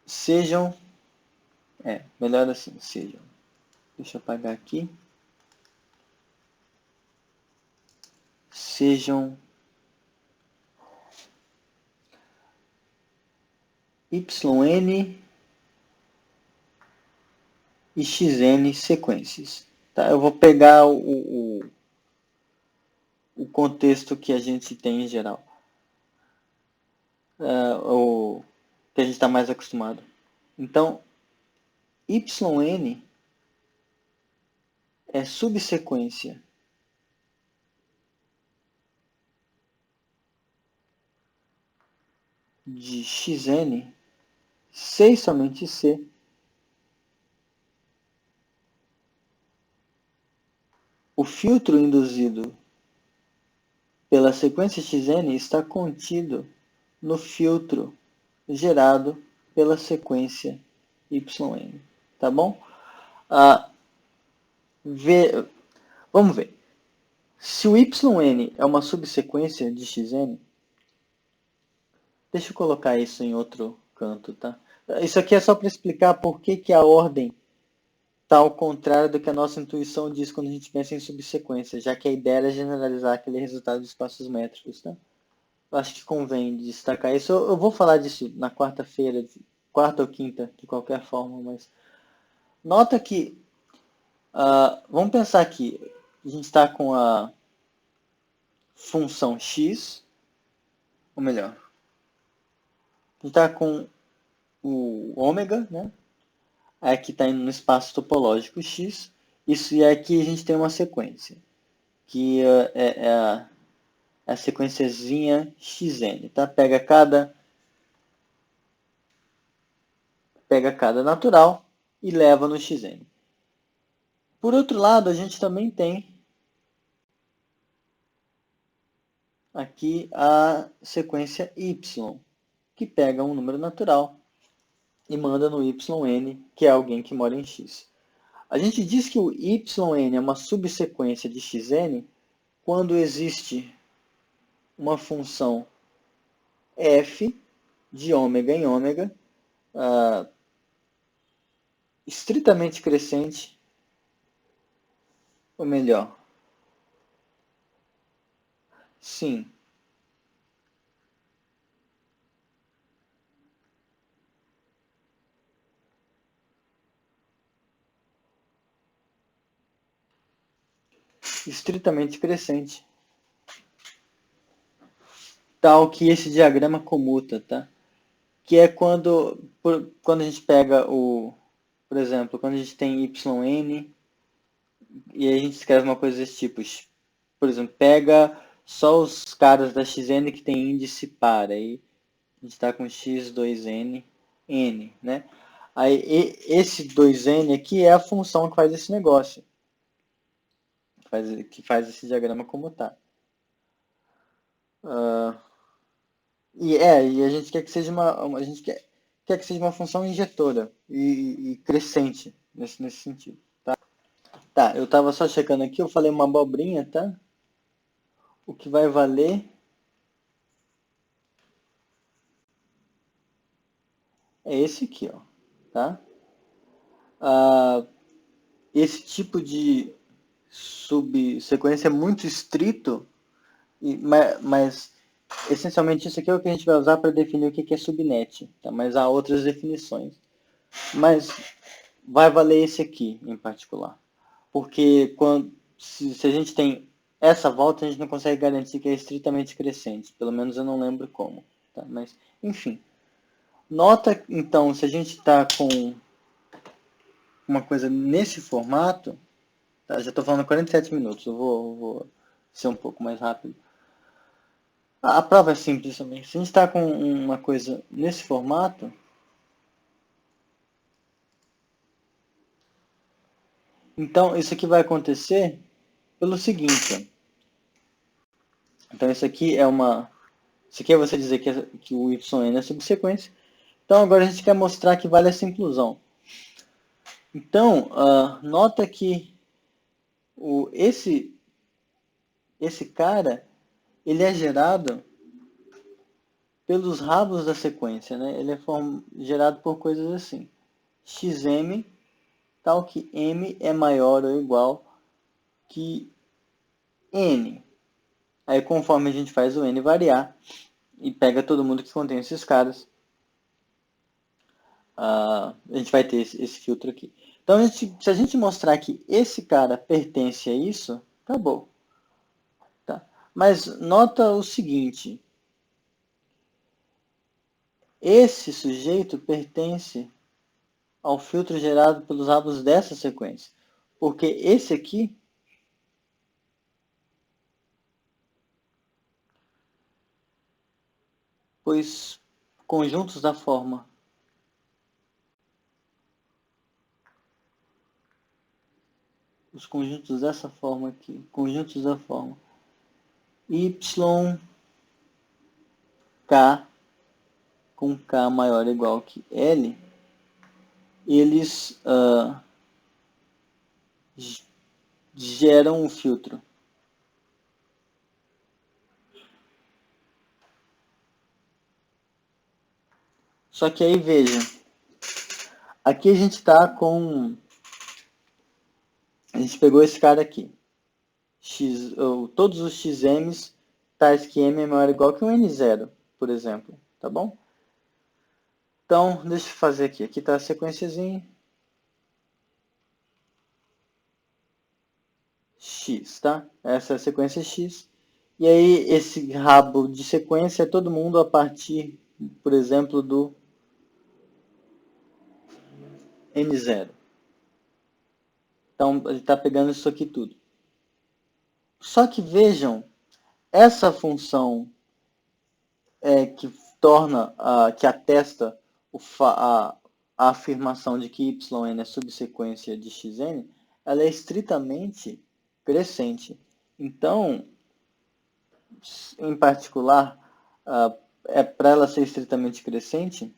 sejam, melhor assim, sejam, deixa eu apagar aqui, sejam yn e xn sequências. Tá? Eu vou pegar o contexto que a gente tem em geral, o que a gente está mais acostumado. Então, yn é subsequência de xn, C e somente C, o filtro induzido pela sequência xn está contido no filtro gerado pela sequência yn. Tá bom? Vamos ver. Se o yn é uma subsequência de xn, deixa eu colocar isso em outro canto, tá? Isso aqui é só para explicar por que a ordem está ao contrário do que a nossa intuição diz quando a gente pensa em subsequência, já que a ideia é generalizar aquele resultado de espaços métricos, tá? Eu acho que convém destacar isso. Eu vou falar disso na quarta-feira, quarta ou quinta, de qualquer forma, mas nota que, vamos pensar aqui, a gente está com a função x, ou melhor, a gente está com o ômega, né? aqui está indo no espaço topológico X, isso, e aqui a gente tem uma sequência, que é a sequenciazinha xn, tá? Pega cada natural e leva no xn. Por outro lado, a gente também tem aqui a sequência y, que pega um número natural e manda no yn, que é alguém que mora em x. A gente diz que o yn é uma subsequência de xn quando existe uma função f de ômega em ômega, estritamente crescente, ou melhor, sim, estritamente crescente, tal que esse diagrama comuta, tá? Que é quando a gente pega por exemplo, quando a gente tem yn e a gente escreve uma coisa desse tipo, por exemplo, pega só os caras da xn que tem índice par, aí a gente está com x2n, n, né? Aí esse 2n aqui é a função que faz esse negócio, que faz esse diagrama comutar. E a gente quer que seja a gente quer que seja uma função injetora e crescente nesse sentido. Tá, eu estava só checando aqui, eu falei uma abobrinha, tá? O que vai valer é esse aqui, ó, tá? Esse tipo de subsequência é muito estrito, mas essencialmente isso aqui é o que a gente vai usar para definir o que é subnet, tá? Mas há outras definições. Mas vai valer esse aqui em particular. Porque se a gente tem essa volta, a gente não consegue garantir que é estritamente crescente. Pelo menos eu não lembro como. Tá? Mas, enfim. Nota, então, se a gente está com uma coisa nesse formato, tá? Já estou falando 47 minutos, eu vou ser um pouco mais rápido. A prova é simples também. Se a gente está com uma coisa nesse formato, então isso aqui vai acontecer pelo seguinte. Então isso aqui é isso aqui é você dizer que o yn é subsequência. Então agora a gente quer mostrar que vale essa inclusão. Então, nota que esse cara, ele é gerado pelos rabos da sequência, né? Ele é gerado por coisas assim. Xm, tal que m é maior ou igual que n. Aí conforme a gente faz o n variar, e pega todo mundo que contém esses caras, a gente vai ter esse filtro aqui. Então, se a gente mostrar que esse cara pertence a isso, acabou. Tá? Mas nota o seguinte, esse sujeito pertence ao filtro gerado pelos rabos dessa sequência. Porque esse aqui pois conjuntos da forma os conjuntos dessa forma aqui, conjuntos da forma YK com K maior ou igual que L, eles geram um filtro. Só que aí veja, aqui a gente está com, a gente pegou esse cara aqui, todos os xm's tais que m é maior ou igual que um n0, por exemplo, tá bom? Então, deixa eu fazer aqui. Aqui está a sequenciazinha. X, tá? Essa é a sequência X. E aí, esse rabo de sequência é todo mundo a partir, por exemplo, do N0. Então, ele está pegando isso aqui tudo. Só que vejam, essa função que torna, que atesta a afirmação de que yn é subsequência de xn, ela é estritamente crescente. Então, em particular, para ela ser estritamente crescente,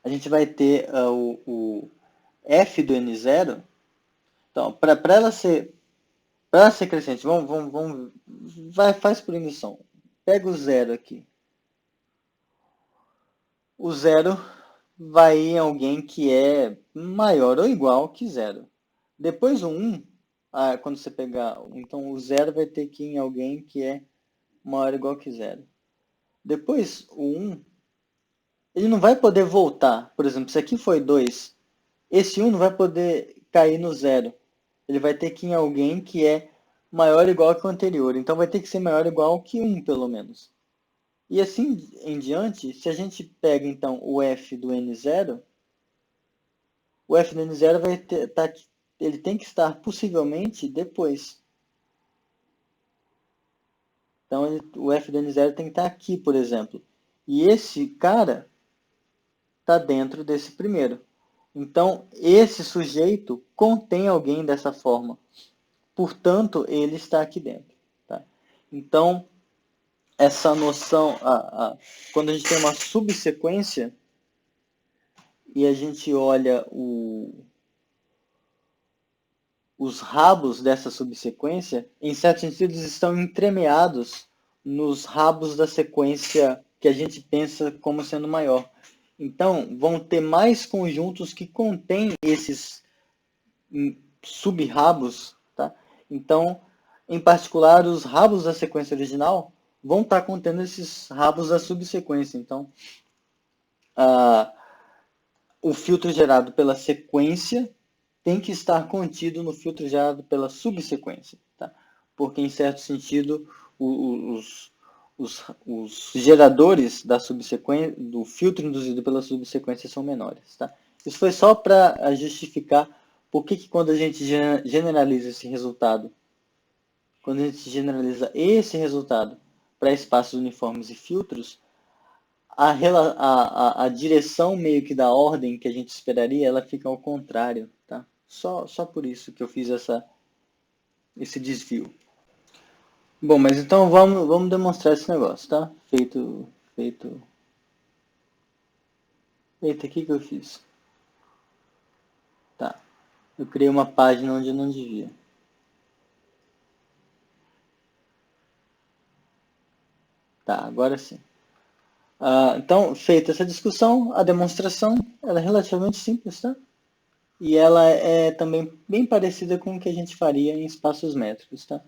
a gente vai ter o f do n0. Então, para ela ser crescente, faz por indução. Pega o zero aqui. O zero vai em alguém que é maior ou igual que zero. Depois o 1, quando você pegar, então o zero vai ter que ir em alguém que é maior ou igual que zero. Depois o 1, ele não vai poder voltar. Por exemplo, se aqui foi 2, esse 1 não vai poder cair no zero. Ele vai ter que ir em alguém que é maior ou igual que o anterior. Então vai ter que ser maior ou igual que 1, pelo menos. E assim em diante, se a gente pega então o f do n0, o f do n0 vai ter, ele tem que estar possivelmente depois. Então o f do n0 tem que estar aqui, por exemplo. E esse cara está dentro desse primeiro. Então esse sujeito contém alguém dessa forma. Portanto, ele está aqui dentro. Tá? Então, essa noção, quando a gente tem uma subsequência e a gente olha os rabos dessa subsequência, em certo sentido, eles estão entremeados nos rabos da sequência que a gente pensa como sendo maior. Então, vão ter mais conjuntos que contêm esses sub-rabos. Tá? Então, em particular, os rabos da sequência original vão estar contendo esses rabos da subsequência. Então, o filtro gerado pela sequência tem que estar contido no filtro gerado pela subsequência. Tá? Porque, em certo sentido, os geradores da subsequência, do filtro induzido pela subsequência são menores. Tá? Isso foi só para justificar por que quando a gente generaliza esse resultado, quando a gente generaliza esse resultado para espaços uniformes e filtros, a direção meio que da ordem que a gente esperaria, ela fica ao contrário. Tá? Só por isso que eu fiz esse desvio. Bom, mas então vamos demonstrar esse negócio, tá? Feito aqui que eu fiz. Tá. Eu criei uma página onde eu não devia. Tá, agora sim. Então, feita essa discussão, a demonstração ela é relativamente simples, tá? E ela é também bem parecida com o que a gente faria em espaços métricos, tá?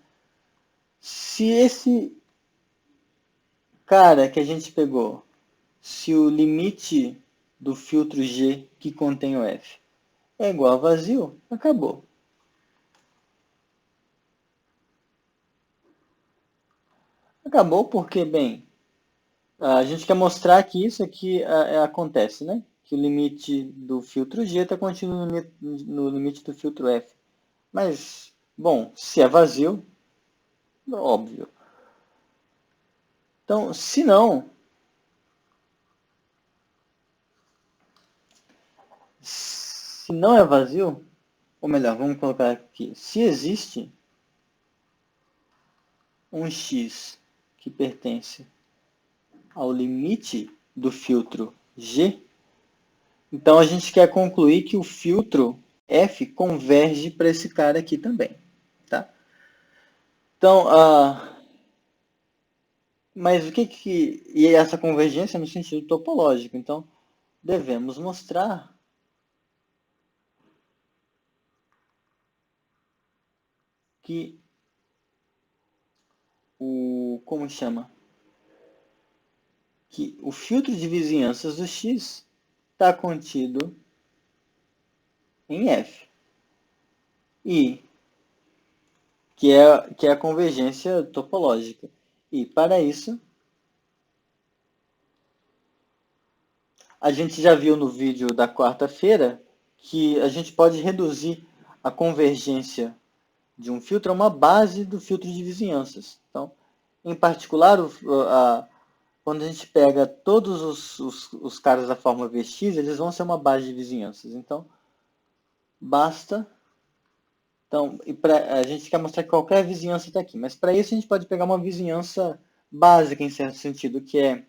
Se esse cara que a gente pegou, se o limite do filtro G que contém o F é igual a vazio, acabou. Acabou porque, bem, a gente quer mostrar que isso aqui acontece, né? Que o limite do filtro G está contido no limite do filtro F. Mas, bom, se é vazio, óbvio. Então, se não é vazio, ou melhor, vamos colocar aqui, se existe um x que pertence ao limite do filtro G, então a gente quer concluir que o filtro F converge para esse cara aqui também. Tá? Então, mas o que e essa convergência no sentido topológico. Então, devemos mostrar que como chama? Que o filtro de vizinhanças do X está contido em F. E que é a convergência topológica. E para isso, a gente já viu no vídeo da quarta-feira que a gente pode reduzir a convergência de um filtro a uma base do filtro de vizinhanças. Então, em particular, quando a gente pega todos os caras da forma Vx, eles vão ser uma base de vizinhanças. Então, basta... Então, a gente quer mostrar que qualquer vizinhança está aqui. Mas para isso a gente pode pegar uma vizinhança básica, em certo sentido, que é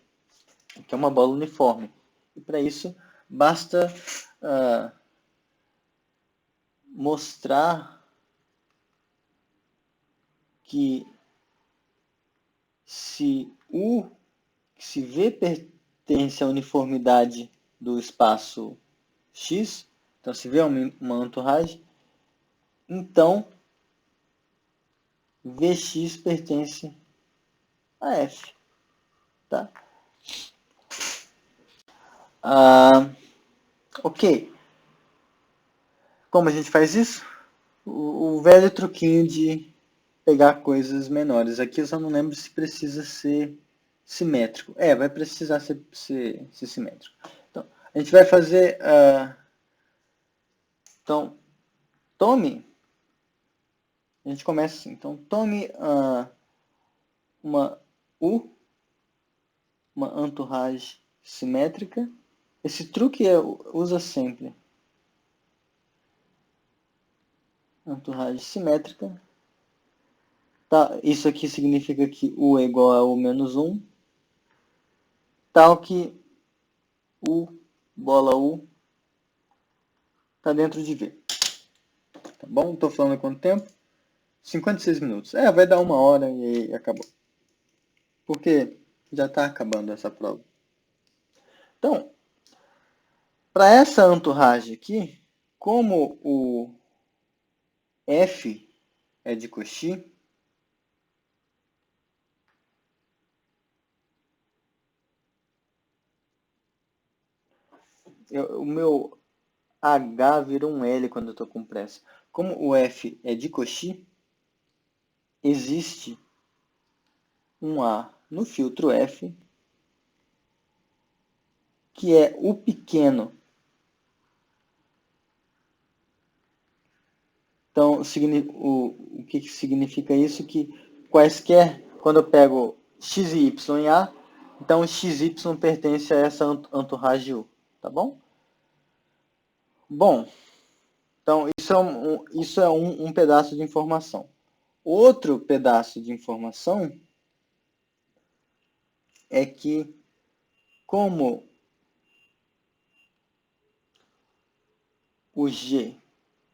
uma bola uniforme. E para isso, basta mostrar que se V pertence à uniformidade do espaço X, então se V é uma entourage, então Vx pertence a F. Tá? Ok. Como a gente faz isso? O velho truquinho de pegar coisas menores. Aqui eu só não lembro se precisa ser simétrico. Vai precisar ser simétrico. Então, a gente vai fazer... então, tome... A gente começa assim. Então, tome uma entourage simétrica. Esse truque usa sempre. Entourage simétrica. Tá, isso aqui significa que U é igual a U menos 1. Tal que bola U está dentro de V. Tá bom? Estou falando quanto tempo? 56 minutos. Vai dar 1 hora e aí acabou. Porque já está acabando essa prova. Então, para essa entourage aqui, como o F é de Cauchy, o meu H vira um L quando eu estou com pressa. Como o F é de Cauchy, existe um A no filtro F, que é o pequeno. Então, o que significa isso? Que quaisquer, quando eu pego x e y em A, então xy pertence a essa entourage U, tá bom? Bom, então isso é um pedaço de informação. Outro pedaço de informação é que, como o G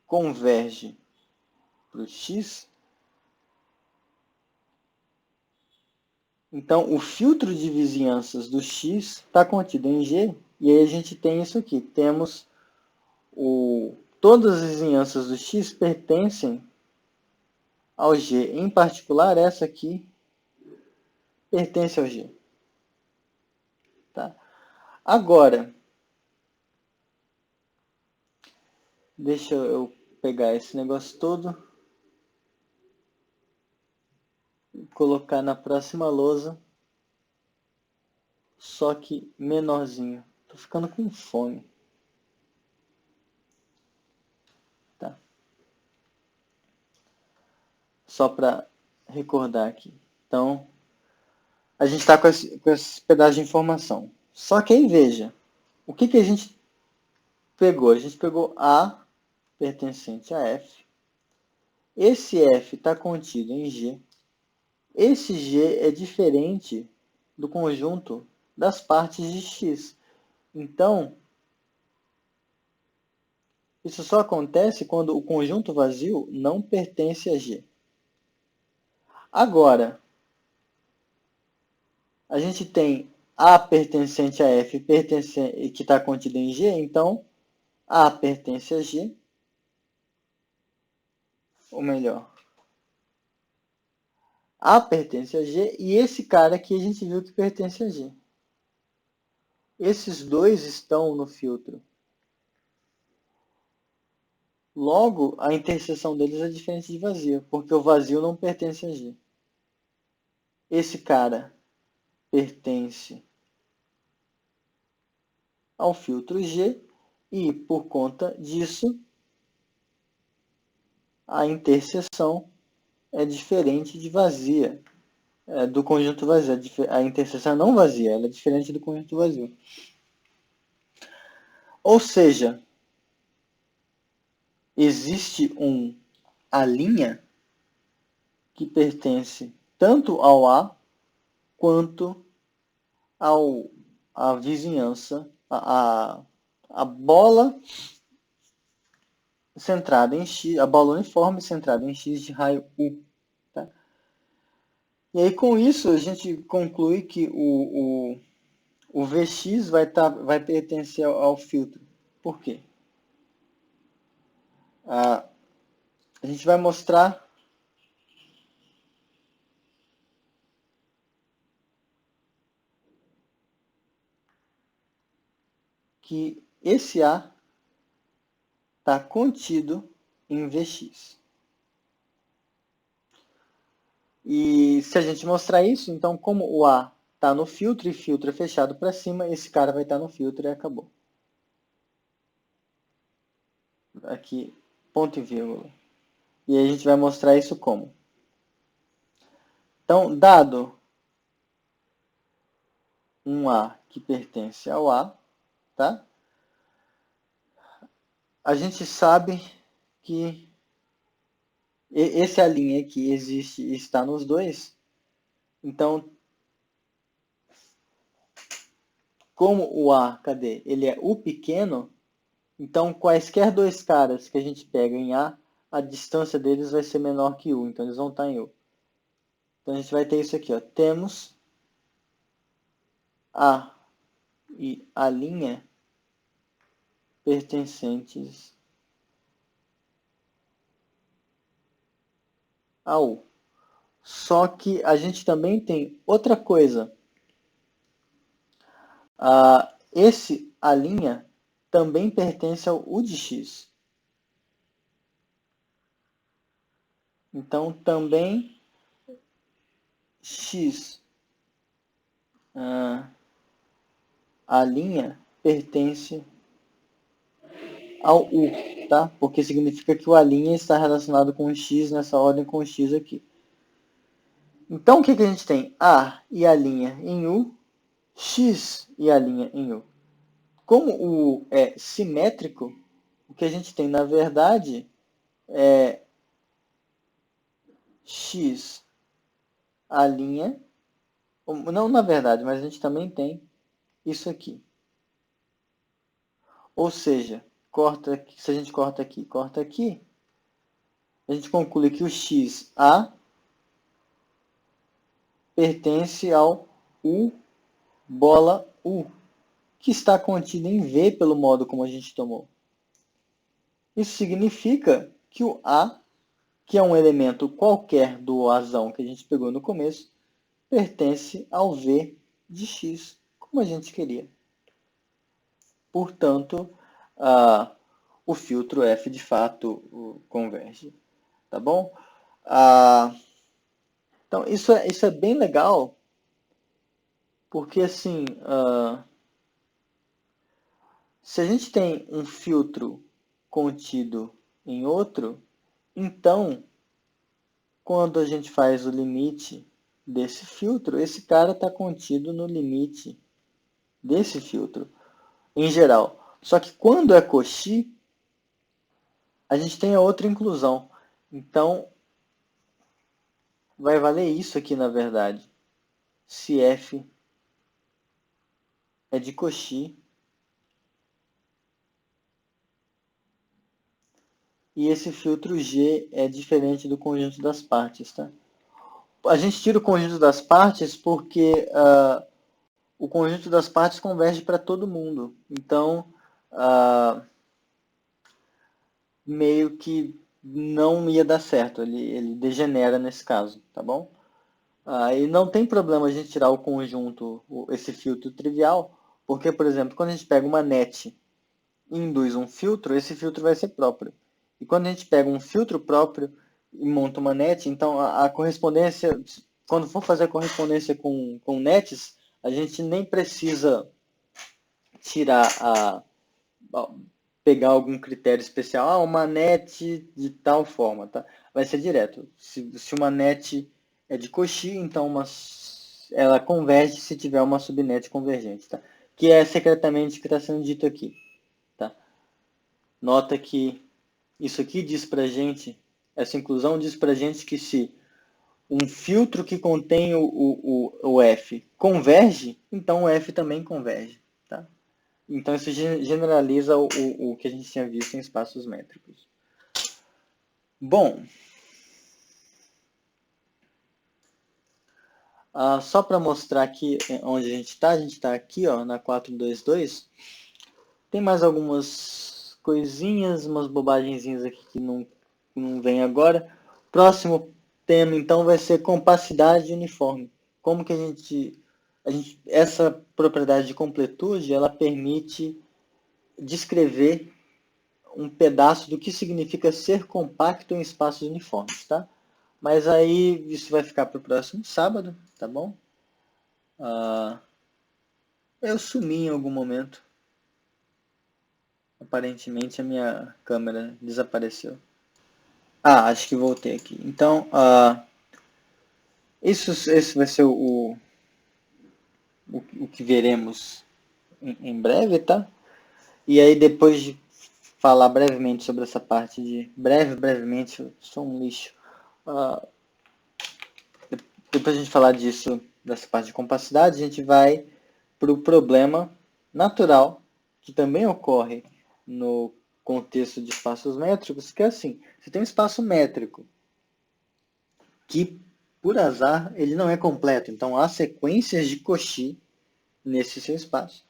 converge para o X, então o filtro de vizinhanças do X está contido em G, e aí a gente tem isso aqui. Temos todas as vizinhanças do X pertencem ao G. Em particular, essa aqui pertence ao G. Tá? Agora, deixa eu pegar esse negócio todo e colocar na próxima lousa, só que menorzinho. Tô ficando com fome. Tá? Só para recordar aqui. Então, a gente está com esse pedaço de informação. Só que aí, veja, o que a gente pegou? A gente pegou A pertencente a F. Esse F está contido em G. Esse G é diferente do conjunto das partes de X. Então, isso só acontece quando o conjunto vazio não pertence a G. Agora, a gente tem A pertencente a F que está contido em G, então A pertence a G, ou melhor, A pertence a G e esse cara aqui a gente viu que pertence a G. Esses dois estão no filtro. Logo, a interseção deles é diferente de vazio, porque o vazio não pertence a G. Esse cara pertence ao filtro G, e por conta disso, a interseção é diferente de vazia, do conjunto vazio. A interseção é não vazia, ela é diferente do conjunto vazio. Ou seja, existe A' que pertence tanto ao A quanto à vizinhança, a bola centrada em X, a bola uniforme centrada em X de raio U. Tá? E aí, com isso, a gente conclui que o Vx vai pertencer ao filtro. Por quê? A gente vai mostrar que esse A está contido em Vx. E se a gente mostrar isso, então como o A está no filtro e filtro é fechado para cima, esse cara vai estar no filtro e acabou. Aqui, ponto e vírgula. E aí a gente vai mostrar isso como. Então, dado um A que pertence ao A, tá? A gente sabe que esse A' aqui existe e está nos dois. Então, como o A, cadê? Ele é U pequeno, então quaisquer dois caras que a gente pega em A distância deles vai ser menor que U, então eles vão estar em U. Então a gente vai ter isso aqui, ó. Temos A e A' pertencentes a U. Só que a gente também tem outra coisa. Esse A' também pertence ao U de X. Então, também X A' pertence ao U, tá? Porque significa que o A' está relacionado com o X nessa ordem com o X aqui. Então, o que a gente tem? A e A' em U, X e A' em U. Como o U é simétrico, o que a gente tem, na verdade, é X A', não na verdade, mas a gente também tem isso aqui. Ou seja, se a gente corta aqui, a gente conclui que o XA pertence ao U bola U, que está contido em V pelo modo como a gente tomou. Isso significa que o A, que é um elemento qualquer do Azão que a gente pegou no começo, pertence ao V de X, como a gente queria. Portanto, o filtro F de fato converge. Tá bom? Então, isso é bem legal, porque assim, se a gente tem um filtro contido em outro, então, quando a gente faz o limite desse filtro, esse cara está contido no limite desse filtro, em geral. Só que quando é Cauchy, a gente tem a outra inclusão. Então, vai valer isso aqui, na verdade. Se F é de Cauchy, e esse filtro G é diferente do conjunto das partes, tá? A gente tira o conjunto das partes porque o conjunto das partes converge para todo mundo. Então, meio que não ia dar certo, ele degenera nesse caso, tá bom? E não tem problema a gente tirar o conjunto, esse filtro trivial, porque, por exemplo, quando a gente pega uma net e induz um filtro, esse filtro vai ser próprio. E quando a gente pega um filtro próprio e monta uma net, então a correspondência, quando for fazer a correspondência com nets, a gente nem precisa pegar algum critério especial, uma net de tal forma, tá? Vai ser direto. Se uma net é de Cauchy, então ela converge se tiver uma subnet convergente, tá? Que é secretamente o que está sendo dito aqui, tá? Nota que isso aqui diz pra gente, essa inclusão diz pra gente que se um filtro que contém o F converge, então o F também converge, tá? Então isso generaliza o que a gente tinha visto em espaços métricos. Bom, só para mostrar aqui onde a gente está aqui ó, na 422. Tem mais algumas coisinhas, umas bobagenzinhas aqui que não vem agora. Próximo tema então vai ser compacidade uniforme. Como que essa propriedade de completude, ela permite descrever um pedaço do que significa ser compacto em espaços uniformes, tá? Mas aí isso vai ficar para o próximo sábado, tá bom? Eu sumi em algum momento. Aparentemente a minha câmera desapareceu. Acho que voltei aqui. Então, esse vai ser o que veremos em breve, tá? E aí depois de falar brevemente sobre essa parte de... brevemente, eu sou um lixo. Depois de a gente falar disso, dessa parte de compacidade, a gente vai para o problema natural, que também ocorre no contexto de espaços métricos, que é assim, você tem um espaço métrico que, por azar, ele não é completo. Então, há sequências de Cauchy nesse seu espaço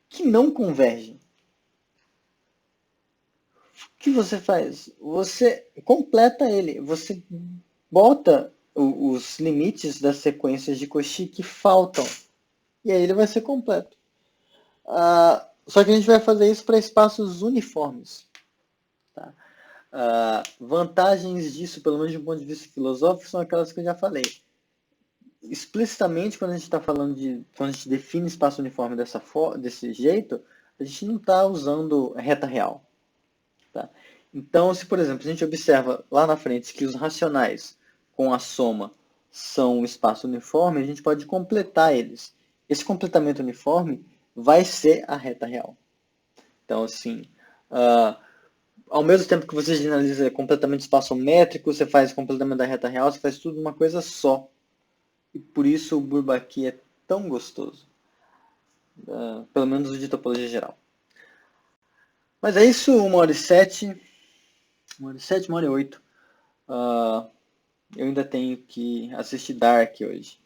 que não convergem. O que você faz? Você completa ele. Você bota os limites das sequências de Cauchy que faltam. E aí ele vai ser completo. Só que a gente vai fazer isso para espaços uniformes. Tá? Vantagens disso, pelo menos de um ponto de vista filosófico, são aquelas que eu já falei. Explicitamente, quando a gente está falando quando a gente define espaço uniforme desse jeito, a gente não está usando reta real. Tá? Então, se por exemplo, a gente observa lá na frente que os racionais com a soma são um espaço uniforme, a gente pode completar eles. Esse completamento uniforme vai ser a reta real. Então, assim, ao mesmo tempo que você generaliza completamente espaço métrico, você faz completamente da reta real, você faz tudo uma coisa só. E por isso o Bourbaki é tão gostoso. Pelo menos o de topologia geral. Mas é isso, 1h07. 1h07, 1h08. Eu ainda tenho que assistir Dark hoje.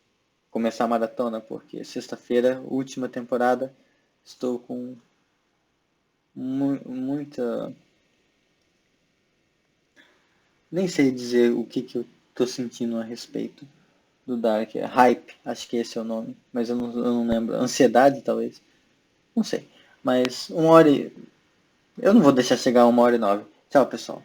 Começar a maratona, porque sexta-feira, última temporada, estou com muita... Nem sei dizer o que eu estou sentindo a respeito do Dark. É hype, acho que esse é o nome, mas eu não lembro. Ansiedade, talvez. Não sei. Mas 1h... Eu não vou deixar chegar a 1h09. Tchau, pessoal.